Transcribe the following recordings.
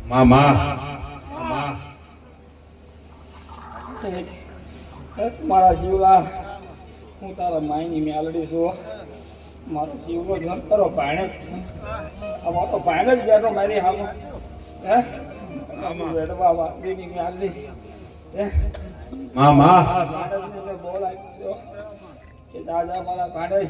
મામા મારા શિવલા હું તારા માયની મેલડી છું મારો શિવલો ધન કરો ભાણે આમાં તો ભાણે જ બેઠો મારી હાલો હે બેઠવા વાગીની મેલડી મામા બોલ આપ્યો કે દાદા મારા ભાણે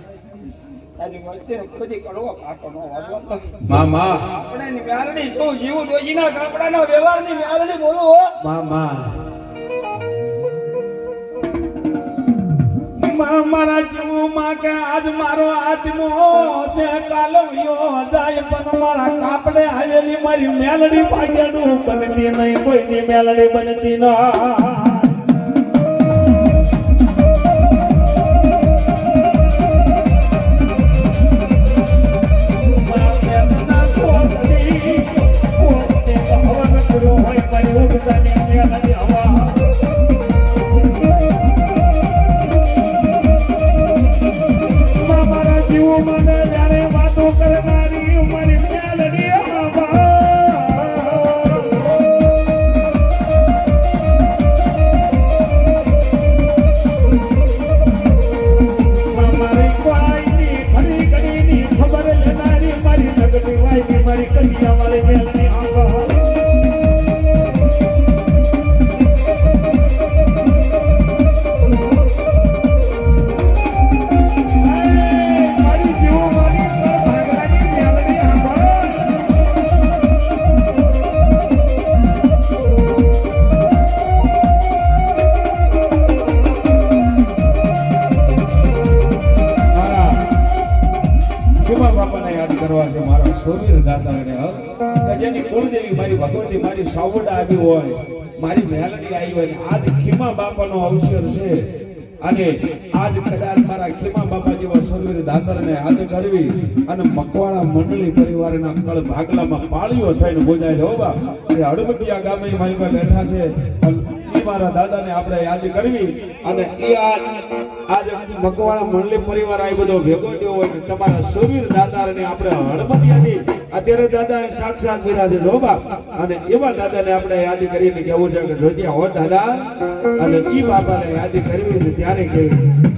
તારી વચ્ચે ખોદી કડવો કાટો નો વાગો મામા આપણાની મેલડી શું જીવ દોજીના કાપડાના વ્યવહારની મેલડી બોલો હો મામા મારા જીવમાં કે આજ મારો આત્મો છે કાલવ્યો જાય પણ મારા કાપડે આવેલી મારી મેલડી ભાગ્યાનું બનતી નહીં કોઈની મેલડી બનતી ના મારી સાવડા આવી હોય મારી મેલડી આવી હોય આજ ખીમા બાપાનો અવસર છે અને આજ કદાચ મારા ખીમા બાપા જેવા સુરવીર દાતરને યાદ કરવી અને મકવાણા મંડળી પરિવારના કળ ભાગલામાં પાળીઓ થઈને બોજાય છે હોબા એ હળબતિયા ગામે મારી પાસે બેઠા છે એ મારા દાદાને આપણે યાદ કરવી અને એ આજ મકવાણા મંડળી પરિવાર આ બધો ભેગો થયો હોય તમારા સુરવીર દાતારને આપણે હળબતિયાની અત્યારે દાદા સાક્ષાત બિરાજે હોબા અને એવા દાદાને આપણે યાદ કરીને કેવું છે કે જોજે હો દાદા અને ઈ બાપાને યાદ કરવી ને ત્યારે કેવી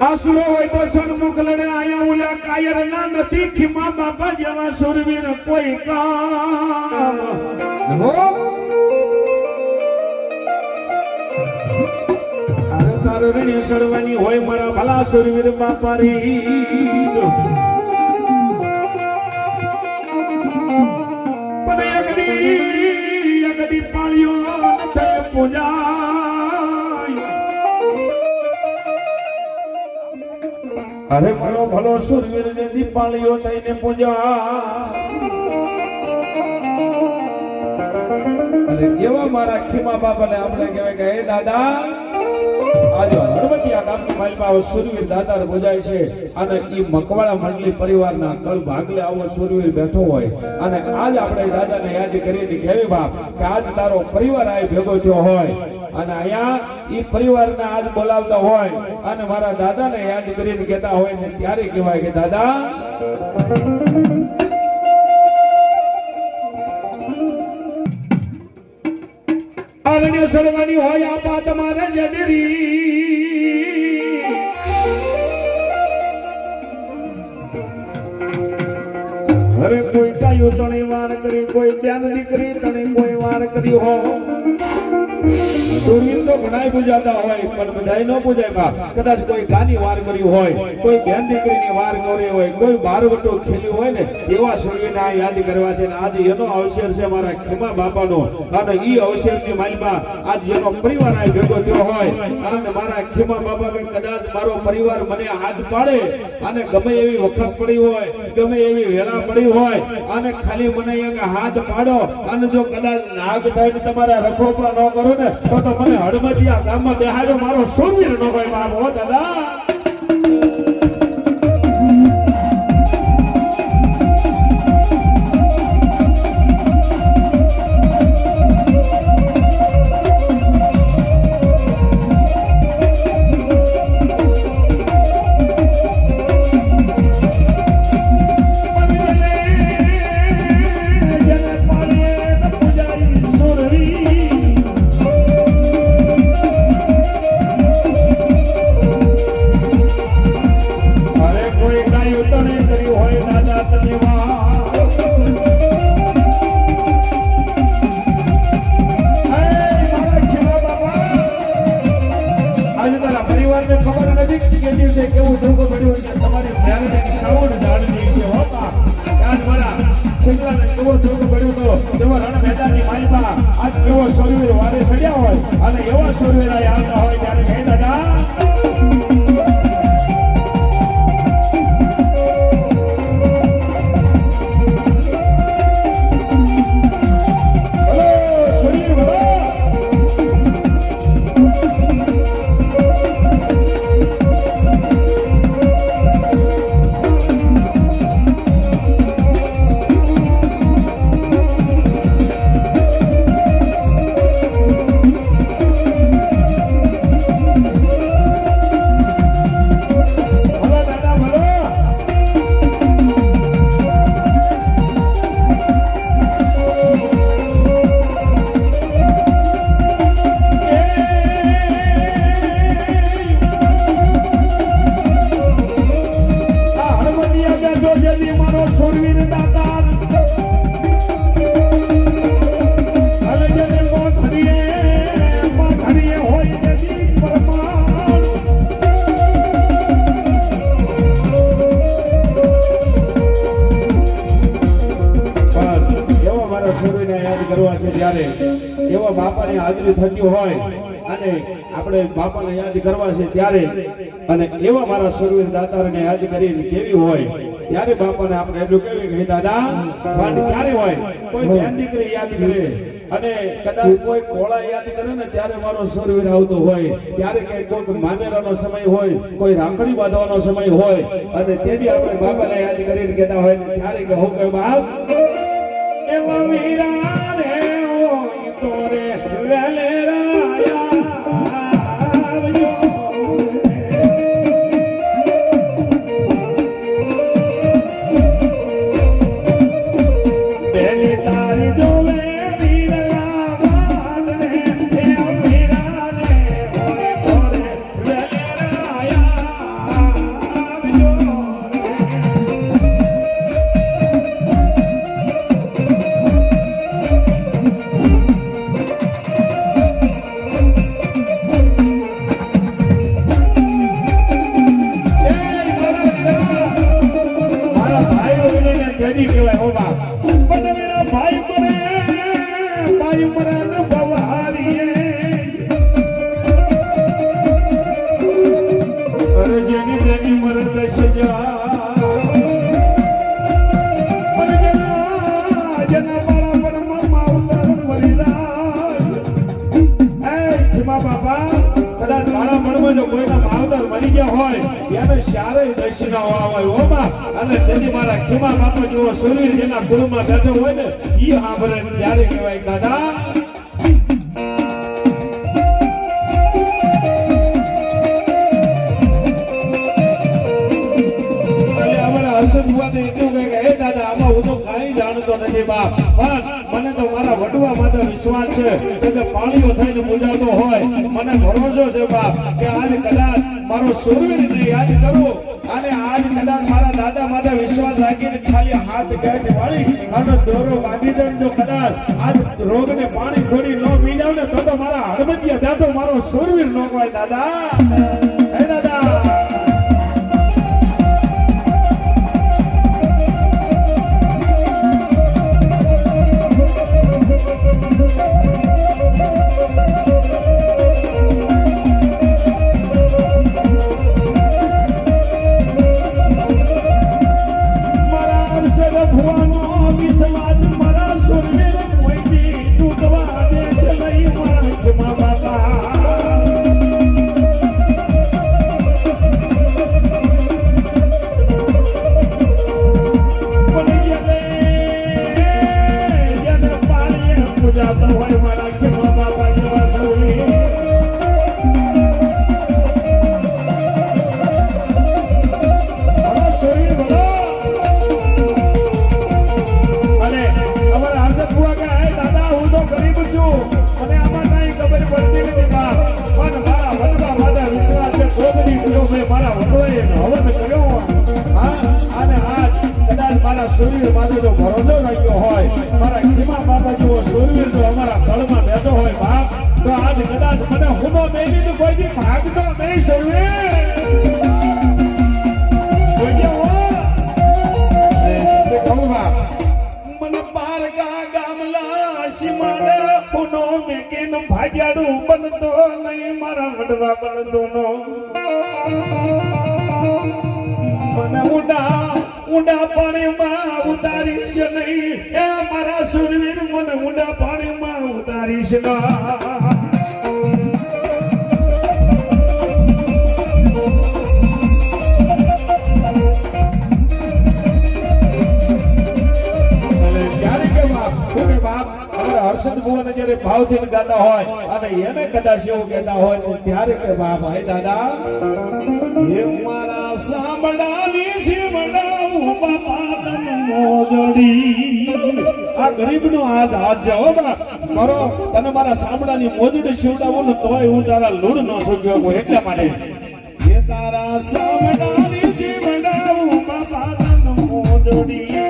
આસુરો હોય તો સન્મુખ લડે આયા ઉલ્યા કાયર ના નથી ખીમા બાપા જેવા સુરવીર કોઈ કામ હો અરે તારો ઋણી સર્વની હોય મારા ભલા સુરવીર બાપા રી પણ એકદી પાળ્યો નથી પૂજા અરે મારો ભલો સુરવીર ને દીપાળીઓ થઈને પૂજા અને એવા મારા ખીમા બાપાને આપણે કહેવાય કે હે દાદા આજે હળવતિયા ગામની માલમાં સુરવીર દાદા પૂજાય છે અને ઈ મકવાણા મંડળી પરિવારના કલ ભાગલે આવો સુરવીર બેઠો હોય અને આજ આપણે દાદાને યાદ કરીને કહેવી બાપ કે આજ તારો પરિવાર આ ભેગો થયો હોય અને અહીંયા ઈ પરિવારને આજ બોલાવતા હોય અને મારા દાદાને યાદ કરીને કહેતા હોય ને ત્યારે કહેવાય કે દાદા અરણ્ય સર્વની હોય આપા તમારે જડરી અરે કોઈ કાયો તણી વાર કરી કોઈ બેન દીકરી તણી કોઈ વાર કરી હો સુરવીર તો ઘણાય પૂજાતા હોય પણ બધાય ન પૂજાય બાપ કદાચ કોઈ ગાની વાર કર્યું હોય કોઈ બેન દીકરીની વાર કરી હોય કોઈ બારવટો ખેલ્યું હોય ને એવા સુરવીરને યાદ કરવા છે ને આજ એનો અવસર છે મારા ખીમા બાપાનો અને ઈ અવસરની માલમાં આજ એનો પરિવાર આ ભેગો થયો હોય અને મારા ખીમા બાપા કદાચ મારો પરિવાર મને હાથ પાડે અને ગમે એવી વખત પડી હોય ગમે એવી વેળા પડી હોય અને ખાલી મને એક હાથ પાડો અને જો કદાચ નાગ થઈને તમારા રખોપા ન કરો ને તો મને હળમતિયા ગામમાં બેહાડ્યો મારો સુરવીર નો ભાઈ બાપ હો દાદા કે દિવસે કેવું ધોકો પડ્યું છે તમારી મેલડીની સાવડ જાળવી છે હોતા આજ મારા શિમલાને કેવો ધોકો પડ્યો તો તેવો રણ મેદાનની માલિકા આજ કેવો શોરવીર વારે સડ્યા હોય અને એવા શોરવીરા આવતા હોય ત્યારે કહે દાદા એવા બાપાની હાજરી થતી હોય અને આપણે બાપાને યાદ કરવા છે ત્યારે અને એવા મારા શૂરવીર દાતારને યાદ કરીને કેવી હોય ત્યારે બાપાને આપણે એટલું કહેવું કે દાદા વાંડ ક્યારે હોય કોઈ બેન દીકરી યાદ કરે અને કદાચ કોઈ કોળા યાદ કરે ને ત્યારે મારો શૂરવીર આવતો હોય ત્યારે કે કોઈક મામેરાનો સમય હોય કોઈ રાખડી બાંધવાનો સમય હોય અને તેથી આપણે બાપાને યાદ કરીને કહેતા હોય ત્યારે કે હું કે બાપ એવા વીરા રે તોરે વેલે રાયા આવજો બેલી તારી જોવે વીરા વાડ રે એ વીરા રે તોરે વેલે રાયા આવજો મારા ખીમા બાપા જેવો શરીર જેના કુળમાં બેઠો હોય ને ઈ સાંભળે ત્યારે કહેવાય દાદા મને તો મારા વડવા માટે વિશ્વાસ છે કે પાણીઓ થઈને પૂજાતો હોય મને ભરોસો છે બાપ કે આજ કદાચ મારો શૂરવીરને યાદ કરું અને આજ કદાચ મારા દાદા માથે વિશ્વાસ રાખીને ખાલી હાથ ગેટ વાળી અને દોરો બાંધી દે જો કદાચ આજ રોગને પાણી છોડી ન પી જાવ ને તો મારા હળબતિયા દાદો મારો શૂરવીર નો હોય દાદા હે દાદા શૂરવીર માથે જો ભરોસો રાખ્યો હોય મારા ખીમા બાપા જેવો શૂરવીર જો અમારા તળમાં બેઠો હોય બાપ તો આજ કદાચ મને હુમો મેલી તો કોઈ દી ભાગતો નહીં શૂરવીર મેકીન ભાગ્યાડું બનતો નહીં મારા વડવા બનતો નો મને ઊંડા પાણીમાં ઉતારીશ નહીં એ મારા સુરવીર મને ઊંડા પાણીમાં ઉતારીશ ના હર્ષદ ભુવન જ્યારે ભાવથી ગાતા હોય અને એને કદાચ એવું કહેતા હોય ત્યારે કે ભાઈ દાદા એ મારા સાંભળાની શિવડાવું બાપા તન મોજડી આ ગરીબનો આજ જાઓ બા મારો તને મારા સાંભળાની મોજડી શિવડાવું ને તોય હું તારા લૂડ ન સુગ્યો એટલા માટે એ તારા સાંભળાની શિવડાવું બાપા તન મોજડી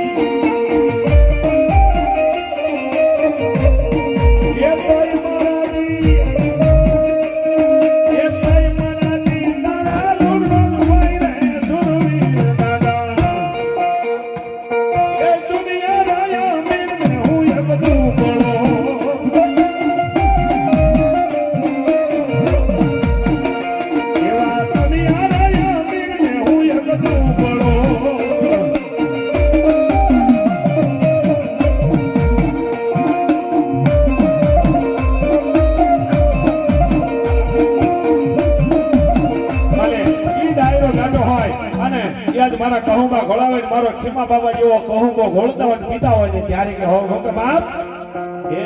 મારા કહુંબા ઘોડાવે મારો ખીમા બાબા જેવો કહુંબો ઘોળતા હોય પીતા હોય ને ત્યારે કે હો કે બાપ એ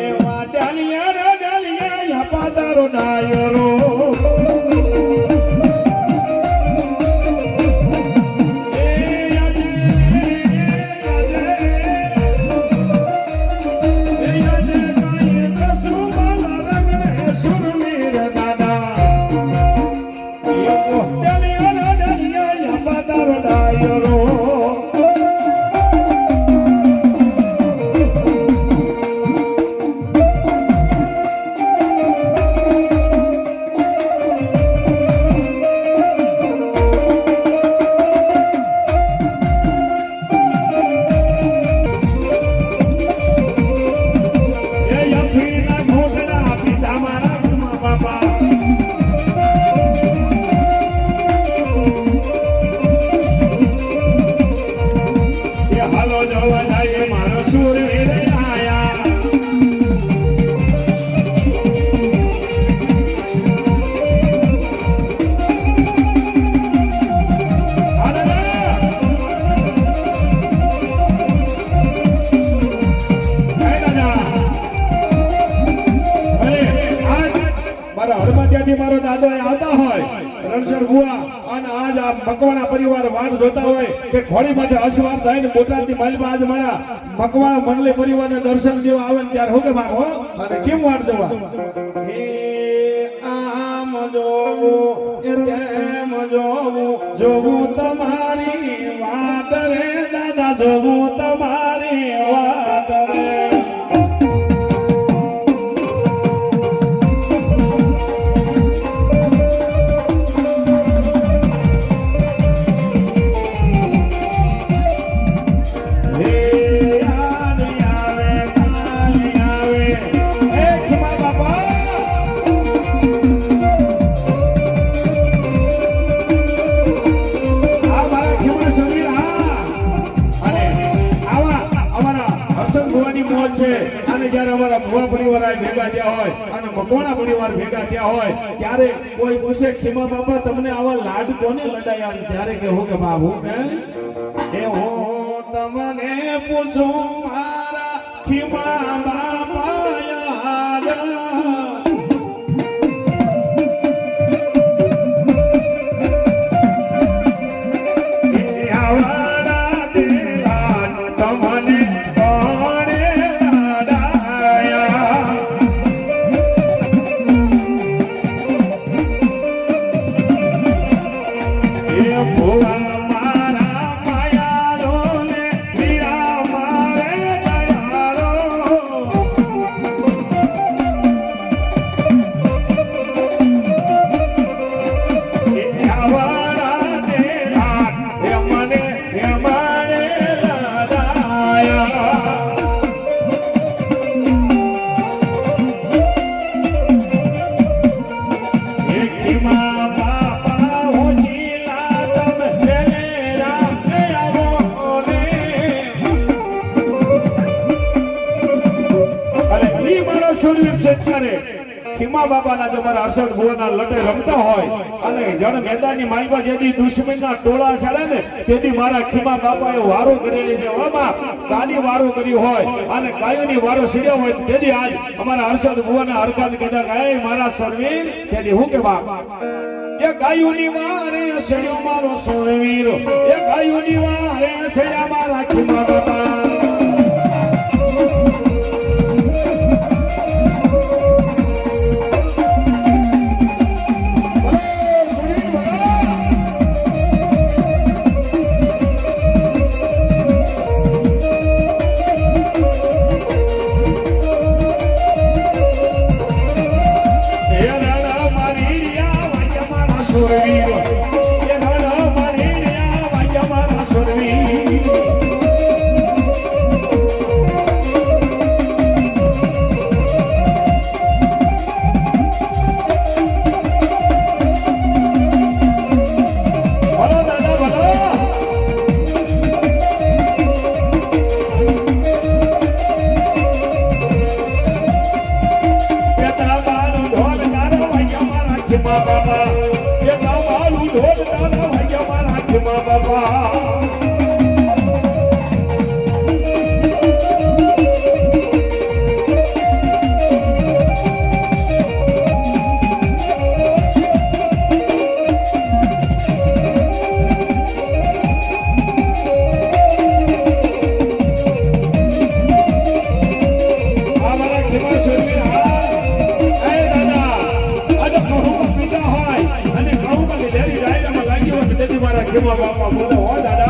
ડાલિયા પાતારો ડાયરો મારો દાદો આવતા હોય રણછોડ ભુવા અને આજ આ મકવાણા પરિવાર વાટ જોતા હોય કે ખોડી માથે અસવાર થાય ને બોટાદની માલમાં આજ મારા મકવાણા મંડળી પરિવારને દર્શન જેવા આવે ને ત્યારે હું કે ભાગો અને કેમ વાટ જોવા હે આમ જોવું એ તેમ જોવું તમારી વાટ રે દાદા જોવું તમારી વાટ રે ભુવા પરિવાર ભેગા થયા હોય અને મકવાણા પરિવાર ભેગા થયા હોય ત્યારે કોઈ પૂછે ક્ષમા બાપા તમને આવા લાડ કોને લડાયા ત્યારે કે હું કે બાબુ કે હું તમને પૂછું મારા ખીમા બાપા યાદ ખીમા બાપાના જો મારા હર્ષદ ભુવનના લટે રમતા હોય અને જણ મેદાનની માલમાં જેથી દુશ્મનના ટોળા ચડે ને તેથી મારા ખીમા બાપાએ વારો કરેલી છે ઓમાં ગાડી વારો કર્યું હોય અને ગાયોની વારો સીડ્યો હોય તેથી આજ અમારા હર્ષદ ભુવનના હરખાન કહેતા કે એ મારા સરવીર તેથી હું કે બાપ એ ગાયોની વારે સડ્યો મારો સોરવીર એ ગાયોની વારે સડ્યા મારા ખીમા બાપા ખીમા બાપા બોલો હો દાદા